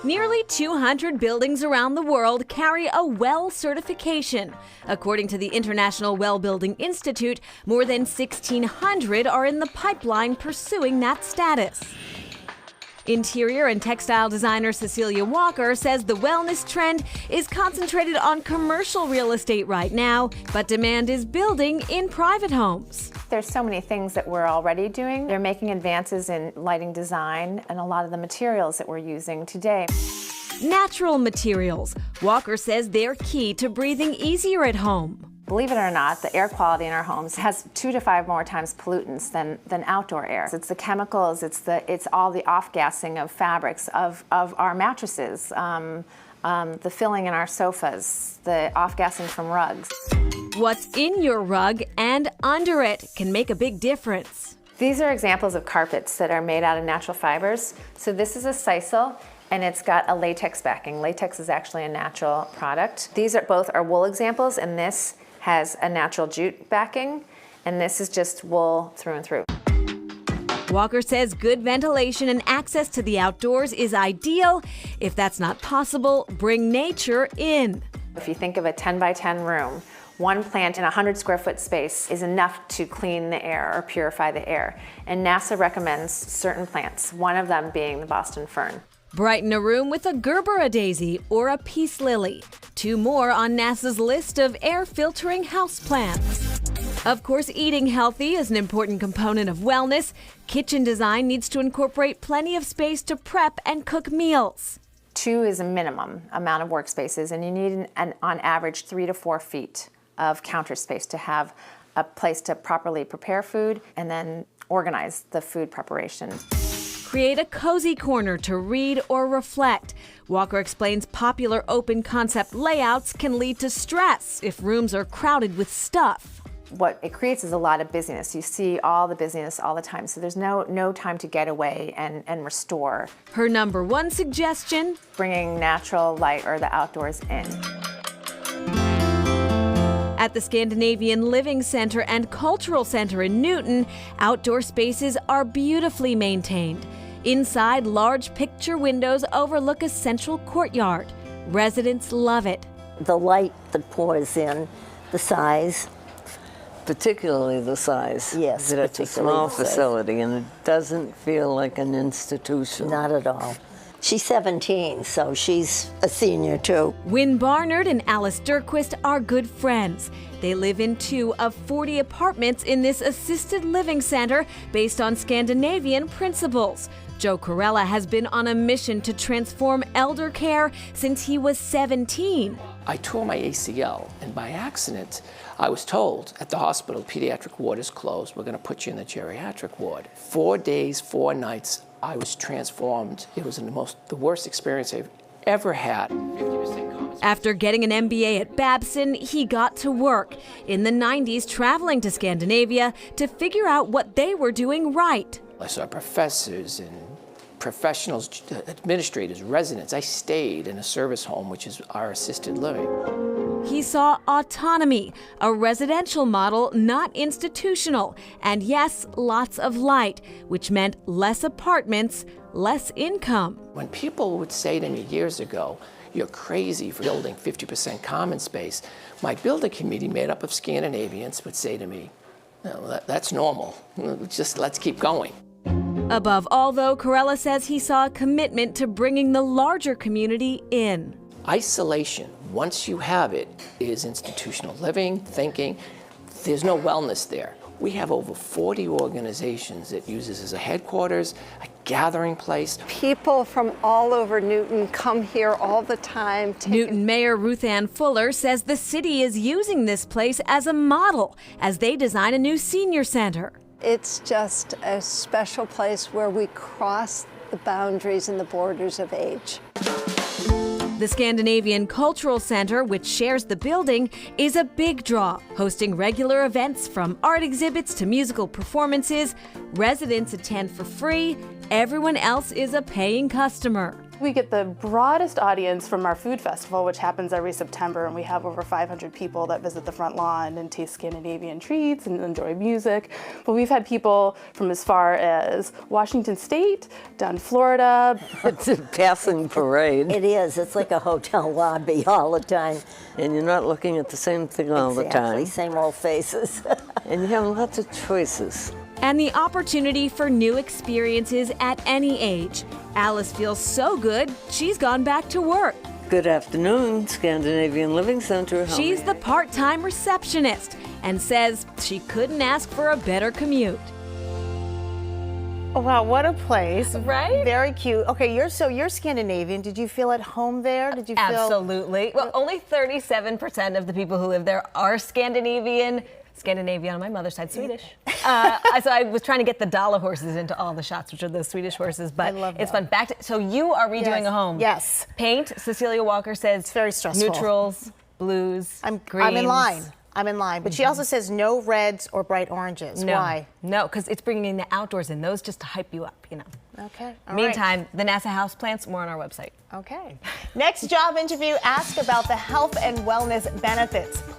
Nearly 200 buildings around the world carry a WELL certification. According to the International Well Building Institute, more than 1,600 are in the pipeline pursuing that status. Interior and textile designer Cecilia Walker says the wellness trend is concentrated on commercial real estate right now, but demand is building in private homes. There's so many things that we're already doing. They're making advances in lighting design and a lot of the materials that we're using today. Natural materials. Walker says they're key to breathing easier at home. Believe it or not, the air quality in our homes has 2 to 5 more times pollutants than outdoor air. It's the chemicals, it's all the off-gassing of fabrics, of our mattresses, the filling in our sofas, the off-gassing from rugs. What's in your rug and under it can make a big difference. These are examples of carpets that are made out of natural fibers. So this is a sisal, and it's got a latex backing. Latex is actually a natural product. These are both wool examples, and this has a natural jute backing, and this is just wool through and through. Walker says good ventilation and access to the outdoors is ideal. If that's not possible, bring nature in. If you think of a 10 by 10 room, one plant in a 100 square foot space is enough to clean the air or purify the air. And NASA recommends certain plants, one of them being the Boston fern. Brighten a room with a Gerbera daisy or a peace lily. 2 more on NASA's list of air filtering houseplants. Of course, eating healthy is an important component of wellness. Kitchen design needs to incorporate plenty of space to prep and cook meals. 2 is a minimum amount of workspaces, and you need on average 3 to 4 feet of counter space to have a place to properly prepare food and then organize the food preparation. Create a cozy corner to read or reflect. Walker explains popular open concept layouts can lead to stress if rooms are crowded with stuff. What it creates is a lot of busyness. You see all the busyness all the time, so there's no time to get away and restore. Her number 1 suggestion? Bringing natural light or the outdoors in. At the Scandinavian Living Center and Cultural Center in Newton, outdoor spaces are beautifully maintained. Inside, large picture windows overlook a central courtyard. Residents love it. The light that pours in, the size. Particularly the size. Yes, that it's a small facility and it doesn't feel like an institution. Not at all. She's 17, so she's a senior too. Wynn Barnard and Alice Dirquist are good friends. They live in 2 of 40 apartments in this assisted living center based on Scandinavian principles. Joe Corella has been on a mission to transform elder care since he was 17. I tore my ACL, and by accident, I was told at the hospital, pediatric ward is closed, we're going to put you in the geriatric ward. 4 days, 4 nights, I was transformed. It was the worst experience I've ever had. After getting an MBA at Babson, he got to work. In the 90s, traveling to Scandinavia to figure out what they were doing right. I saw professors and professionals, administrators, residents. I stayed in a service home, which is our assisted living. He saw autonomy, a residential model, not institutional, and yes, lots of light, which meant less apartments, less income. When people would say to me years ago, you're crazy for building 50% common space, my building committee made up of Scandinavians would say to me, no, that's normal, just let's keep going. Above all, though, Corella says he saw a commitment to bringing the larger community in. Isolation, once you have it, is institutional living, thinking. There's no wellness there. We have over 40 organizations that use this as a headquarters, a gathering place. People from all over Newton come here all the time. Newton Mayor Ruth Ann Fuller says the city is using this place as a model as they design a new senior center. It's just a special place where we cross the boundaries and the borders of age. The Scandinavian Cultural Center, which shares the building, is a big draw, hosting regular events from art exhibits to musical performances. Residents attend for free. Everyone else is a paying customer. We get the broadest audience from our food festival, which happens every September, and we have over 500 people that visit the front lawn and taste Scandinavian treats and enjoy music. But we've had people from as far as Washington State, down to Florida. It's a passing parade. It is. It's like a hotel lobby all the time. And you're not looking at the same thing all the time. Same old faces. And you have lots of choices. And the opportunity for new experiences at any age. Alice feels so good, she's gone back to work. Good afternoon, Scandinavian Living Center. How She's may the part-time receptionist and says she couldn't ask for a better commute. Oh, wow, what a place. Right? Very cute. Okay, you're Scandinavian. Did you feel at home there? Did you feel Absolutely. Well, only 37% of the people who live there are Scandinavian. Scandinavian on my mother's side, Swedish. So I was trying to get the dollar horses into all the shots, which are the Swedish horses, but it's fun. So you are redoing a home. Yes. Paint, Cecilia Walker says It's very stressful. Neutrals, blues, I'm greens. in line. I'm in line. But she also says no reds or bright oranges. No. Why? No, because it's bringing the outdoors in. Those just to hype you up, you know. Okay. All right. Meantime, the NASA houseplants, more on our website. Okay. Next job interview, ask about the health and wellness benefits.